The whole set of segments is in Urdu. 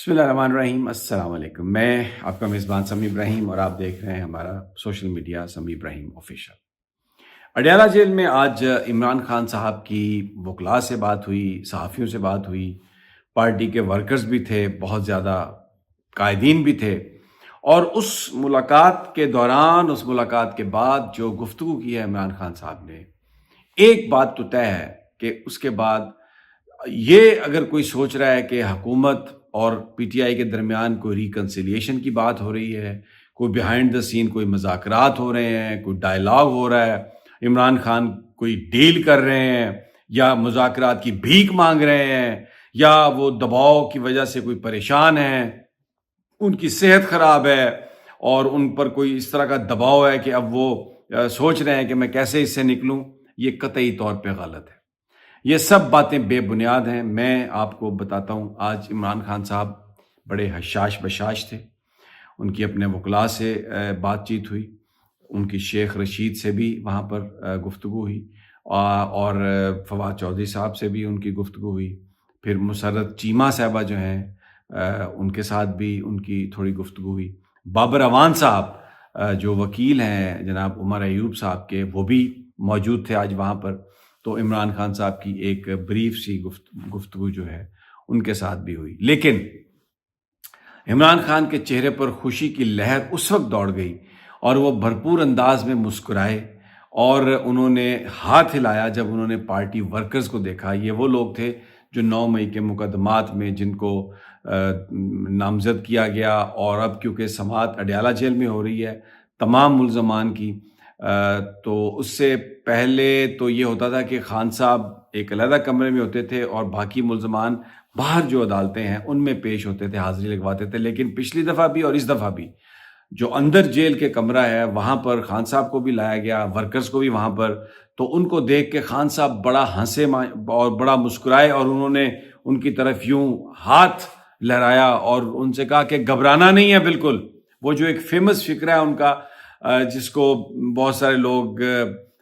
بسم اللہ الرحمن الرحیم۔ السلام علیکم۔ میں آپ کا میزبان سمیع ابراہیم اور آپ دیکھ رہے ہیں ہمارا سوشل میڈیا سمیع ابراہیم آفیشیل۔ اڈیالہ جیل میں آج عمران خان صاحب کی وکلاء سے بات ہوئی، صحافیوں سے بات ہوئی، پارٹی کے ورکرز بھی تھے، بہت زیادہ قائدین بھی تھے، اور اس ملاقات کے دوران، اس ملاقات کے بعد جو گفتگو کی ہے عمران خان صاحب نے، ایک بات تو طے ہے کہ اس کے بعد یہ اگر کوئی سوچ رہا ہے کہ حکومت اور پی ٹی آئی کے درمیان کوئی ریکنسیلیشن کی بات ہو رہی ہے، کوئی بیہائنڈ دا سین کوئی مذاکرات ہو رہے ہیں، کوئی ڈائلاگ ہو رہا ہے، عمران خان کوئی ڈیل کر رہے ہیں یا مذاکرات کی بھیک مانگ رہے ہیں، یا وہ دباؤ کی وجہ سے کوئی پریشان ہیں، ان کی صحت خراب ہے اور ان پر کوئی اس طرح کا دباؤ ہے کہ اب وہ سوچ رہے ہیں کہ میں کیسے اس سے نکلوں، یہ قطعی طور پہ غلط ہے۔ یہ سب باتیں بے بنیاد ہیں۔ میں آپ کو بتاتا ہوں، آج عمران خان صاحب بڑے حشاش بشاش تھے، ان کی اپنے وکلاء سے بات چیت ہوئی، ان کی شیخ رشید سے بھی وہاں پر گفتگو ہوئی، اور فواد چودھری صاحب سے بھی ان کی گفتگو ہوئی، پھر مسرت چیمہ صاحبہ جو ہیں ان کے ساتھ بھی ان کی تھوڑی گفتگو ہوئی، بابر اعوان صاحب جو وکیل ہیں جناب عمر ایوب صاحب کے، وہ بھی موجود تھے آج وہاں پر، تو عمران خان صاحب کی ایک بریف سی گفتگو جو ہے ان کے ساتھ بھی ہوئی۔ لیکن عمران خان کے چہرے پر خوشی کی لہر اس وقت دوڑ گئی اور وہ بھرپور انداز میں مسکرائے اور انہوں نے ہاتھ ہلایا جب انہوں نے پارٹی ورکرز کو دیکھا۔ یہ وہ لوگ تھے جو 9 مئی کے مقدمات میں جن کو نامزد کیا گیا، اور اب کیونکہ سماعت اڈیالہ جیل میں ہو رہی ہے تمام ملزمان کی، تو اس سے پہلے تو یہ ہوتا تھا کہ خان صاحب ایک علیحدہ کمرے میں ہوتے تھے اور باقی ملزمان باہر جو عدالتیں ہیں ان میں پیش ہوتے تھے، حاضری لگواتے تھے۔ لیکن پچھلی دفعہ بھی اور اس دفعہ بھی جو اندر جیل کے کمرہ ہے وہاں پر خان صاحب کو بھی لایا گیا، ورکرز کو بھی وہاں پر، تو ان کو دیکھ کے خان صاحب بڑا ہنسے اور بڑا مسکرائے، اور انہوں نے ان کی طرف یوں ہاتھ لہرایا اور ان سے کہا کہ گھبرانا نہیں ہے بالکل۔ وہ جو ایک فیمس فقرہ ہے ان کا، جس کو بہت سارے لوگ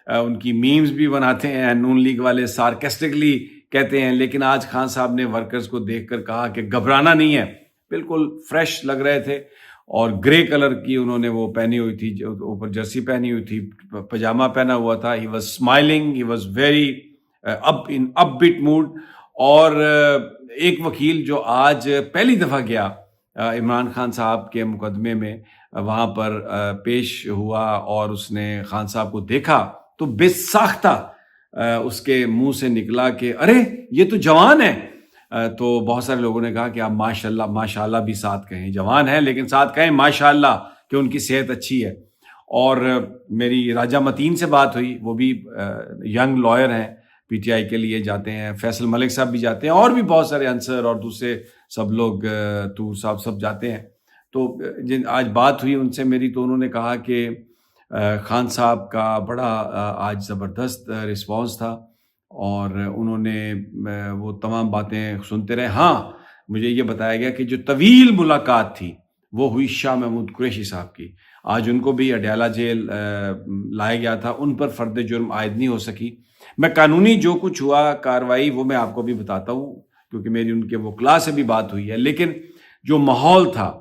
ان کی میمز بھی بناتے ہیں، نون لیگ والے سارکیسٹکلی کہتے ہیں، لیکن آج خان صاحب نے ورکرز کو دیکھ کر کہا کہ گھبرانا نہیں ہے، بالکل فریش لگ رہے تھے، اور گرے کلر کی انہوں نے وہ پہنی ہوئی تھی، جو اوپر جرسی پہنی ہوئی تھی، پجامہ پہنا ہوا تھا۔ He was smiling, he was very upbeat mood. اور ایک وکیل جو آج پہلی دفعہ گیا عمران خان صاحب کے مقدمے میں، وہاں پر پیش ہوا اور اس نے خان صاحب کو دیکھا تو بے ساختہ اس کے منہ سے نکلا کہ ارے یہ تو جوان ہے۔ تو بہت سارے لوگوں نے کہا کہ آپ ماشاءاللہ ماشاءاللہ بھی ساتھ کہیں، جوان ہیں لیکن ساتھ کہیں ماشاءاللہ کہ ان کی صحت اچھی ہے۔ اور میری راجہ متین سے بات ہوئی، وہ بھی ینگ لائر ہیں، پی ٹی آئی کے لیے جاتے ہیں، فیصل ملک صاحب بھی جاتے ہیں، اور بھی بہت سارے انصر اور دوسرے سب لوگ، طور صاحب سب جاتے ہیں۔ تو جن آج بات ہوئی ان سے میری، تو انہوں نے کہا کہ خان صاحب کا بڑا آج زبردست رسپانس تھا، اور انہوں نے وہ تمام باتیں سنتے رہے۔ ہاں، مجھے یہ بتایا گیا کہ جو طویل ملاقات تھی وہ ہوئی شاہ محمود قریشی صاحب کی، آج ان کو بھی اڈیالہ جیل لایا گیا تھا، ان پر فرد جرم عائد نہیں ہو سکی۔ میں قانونی جو کچھ ہوا کاروائی وہ میں آپ کو بھی بتاتا ہوں، کیونکہ میری ان کے وکلاء سے بھی بات ہوئی ہے، لیکن جو ماحول تھا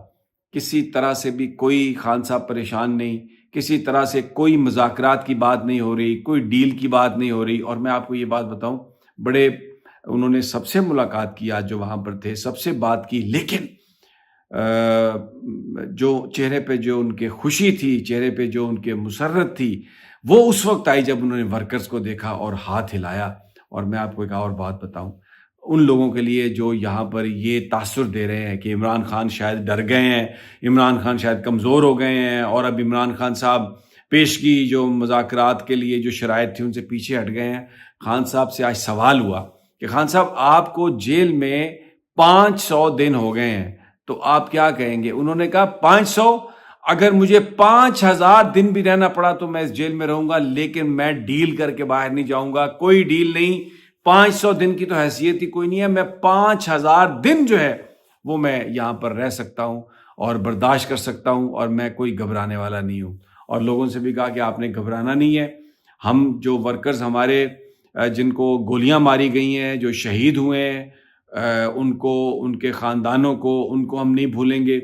کسی طرح سے بھی کوئی خان صاحب پریشان نہیں، کسی طرح سے کوئی مذاکرات کی بات نہیں ہو رہی، کوئی ڈیل کی بات نہیں ہو رہی۔ اور میں آپ کو یہ بات بتاؤں، بڑے انہوں نے سب سے ملاقات کی آج جو وہاں پر تھے، سب سے بات کی، لیکن جو چہرے پہ جو ان کے خوشی تھی، چہرے پہ جو ان کے مسرت تھی، وہ اس وقت آئی جب انہوں نے ورکرز کو دیکھا اور ہاتھ ہلایا۔ اور میں آپ کو ایک اور بات بتاؤں، ان لوگوں کے لیے جو یہاں پر یہ تاثر دے رہے ہیں کہ عمران خان شاید ڈر گئے ہیں، عمران خان شاید کمزور ہو گئے ہیں، اور اب عمران خان صاحب پیشگی جو مذاکرات کے لیے جو شرائط تھی ان سے پیچھے ہٹ گئے ہیں، خان صاحب سے آج سوال ہوا کہ خان صاحب آپ کو جیل میں 500 دن ہو گئے ہیں، تو آپ کیا کہیں گے؟ انہوں نے کہا 500، اگر مجھے 5000 دن بھی رہنا پڑا تو میں اس جیل میں رہوں گا، لیکن میں ڈیل کر کے باہر نہیں جاؤں گا، کوئی ڈیل نہیں، 500 دن کی تو حیثیت ہی کوئی نہیں ہے، میں 5000 دن جو ہے وہ میں یہاں پر رہ سکتا ہوں اور برداشت کر سکتا ہوں، اور میں کوئی گھبرانے والا نہیں ہوں۔ اور لوگوں سے بھی کہا کہ آپ نے گھبرانا نہیں ہے، ہم جو ورکرز ہمارے جن کو گولیاں ماری گئی ہیں، جو شہید ہوئے ہیں، ان کو، ان کے خاندانوں کو، ان کو ہم نہیں بھولیں گے،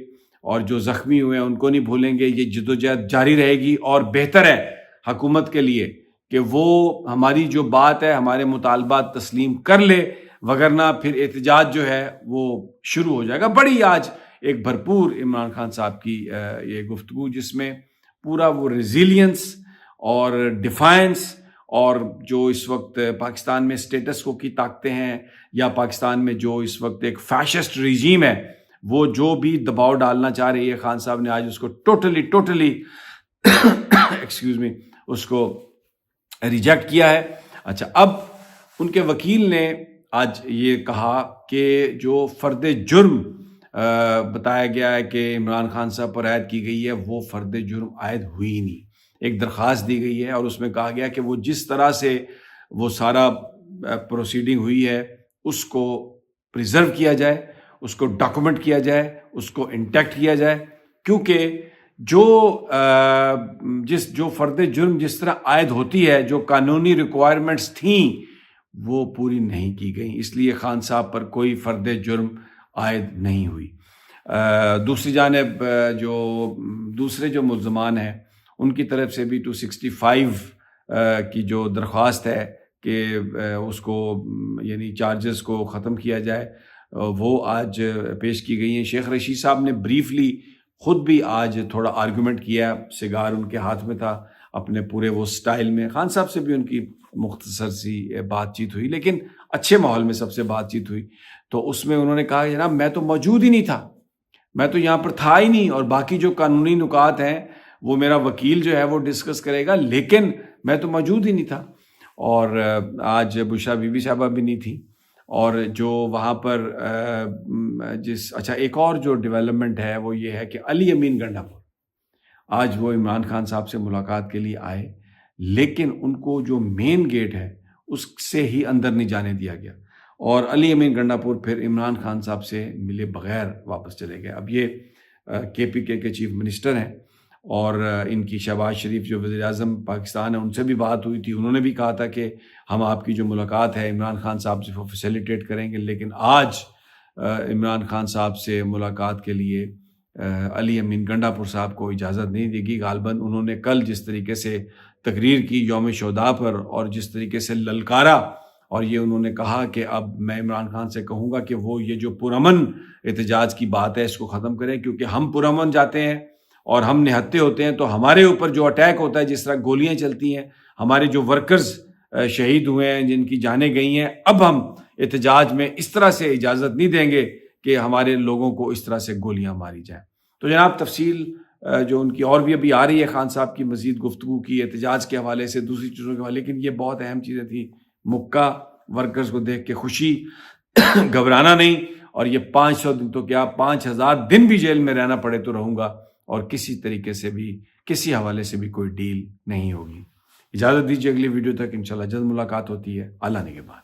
اور جو زخمی ہوئے ہیں ان کو نہیں بھولیں گے. یہ جدوجہد جاری رہے گی، اور بہتر ہے حکومت کے لیے کہ وہ ہماری جو بات ہے، ہمارے مطالبات تسلیم کر لے، وگرنہ پھر احتجاج جو ہے وہ شروع ہو جائے گا. بڑی آج ایک بھرپور عمران خان صاحب کی یہ گفتگو، جس میں پورا وہ ریزیلینس اور ڈیفائنس، اور جو اس وقت پاکستان میں اسٹیٹس کو کی طاقتیں ہیں، یا پاکستان میں جو اس وقت ایک فیشسٹ رژیم ہے، وہ جو بھی دباؤ ڈالنا چاہ رہی ہے، خان صاحب نے آج اس کو ٹوٹلی ایکسکیوز می، اس کو ریجیکٹ کیا ہے. اچھا، اب ان کے وکیل نے آج یہ کہا کہ جو فرد جرم بتایا گیا ہے کہ عمران خان صاحب پر عائد کی گئی ہے، وہ فرد جرم عائد ہوئی ہی نہیں. ایک درخواست دی گئی ہے اور اس میں کہا گیا کہ وہ جس طرح سے وہ سارا پروسیڈنگ ہوئی ہے اس کو پریزرو کیا جائے، اس کو ڈاکومنٹ کیا جائے، اس کو انٹیکٹ کیا جائے، کیونکہ جو فرد جرم جس طرح عائد ہوتی ہے، جو قانونی ریکوائرمنٹس تھیں وہ پوری نہیں کی گئیں، اس لیے خان صاحب پر کوئی فرد جرم عائد نہیں ہوئی. دوسری جانب جو دوسرے جو ملزمان ہیں ان کی طرف سے بھی 265 کی جو درخواست ہے کہ اس کو یعنی چارجز کو ختم کیا جائے، وہ آج پیش کی گئی ہیں. شیخ رشید صاحب نے بریفلی خود بھی آج تھوڑا آرگومنٹ کیا، سگار ان کے ہاتھ میں تھا، اپنے پورے وہ سٹائل میں. خان صاحب سے بھی ان کی مختصر سی بات چیت ہوئی، لیکن اچھے ماحول میں سب سے بات چیت ہوئی. تو اس میں انہوں نے کہا جناب میں تو موجود ہی نہیں تھا، میں تو یہاں پر تھا ہی نہیں، اور باقی جو قانونی نکات ہیں وہ میرا وکیل جو ہے وہ ڈسکس کرے گا، لیکن میں تو موجود ہی نہیں تھا. اور آج بشرا بی بی صاحبہ بھی نہیں تھی. اور جو وہاں پر اچھا ایک اور جو ڈیولپمنٹ ہے وہ یہ ہے کہ علی امین گنڈا پور آج وہ عمران خان صاحب سے ملاقات کے لیے آئے، لیکن ان کو جو مین گیٹ ہے اس سے ہی اندر نہیں جانے دیا گیا، اور علی امین گنڈا پور پھر عمران خان صاحب سے ملے بغیر واپس چلے گئے. اب یہ KPK کے چیف منسٹر ہیں، اور ان کی شہباز شریف جو وزیر اعظم پاکستان ہے ان سے بھی بات ہوئی تھی. انہوں نے بھی کہا تھا کہ ہم آپ کی جو ملاقات ہے عمران خان صاحب سے وہ فیسیلیٹیٹ کریں گے، لیکن آج عمران خان صاحب سے ملاقات کے لیے علی امین گنڈا پور صاحب کو اجازت نہیں دے گی. غالباً انہوں نے کل جس طریقے سے تقریر کی یوم شہداء پر، اور جس طریقے سے للکارا، اور یہ انہوں نے کہا کہ اب میں عمران خان سے کہوں گا کہ وہ یہ جو پرامن احتجاج کی بات ہے اس کو ختم کریں، کیونکہ ہم پرامن جاتے ہیں اور ہم نہتے ہوتے ہیں تو ہمارے اوپر جو اٹیک ہوتا ہے، جس طرح گولیاں چلتی ہیں، ہمارے جو ورکرز شہید ہوئے ہیں، جن کی جانیں گئی ہیں، اب ہم احتجاج میں اس طرح سے اجازت نہیں دیں گے کہ ہمارے لوگوں کو اس طرح سے گولیاں ماری جائیں. تو جناب تفصیل جو ان کی اور بھی ابھی آ رہی ہے خان صاحب کی مزید گفتگو کی احتجاج کے حوالے سے، دوسری چیزوں کے حوالے، لیکن یہ بہت اہم چیزیں تھیں. مکہ ورکرز کو دیکھ کے خوشی، گھبرانا نہیں، اور یہ 500 دن تو کیا 5000 دن بھی جیل میں رہنا پڑے تو رہوں گا، اور کسی طریقے سے بھی کسی حوالے سے بھی کوئی ڈیل نہیں ہوگی. اجازت دیجیے، اگلی ویڈیو تک انشاءاللہ جلد ملاقات ہوتی ہے. اللہ نگہبان.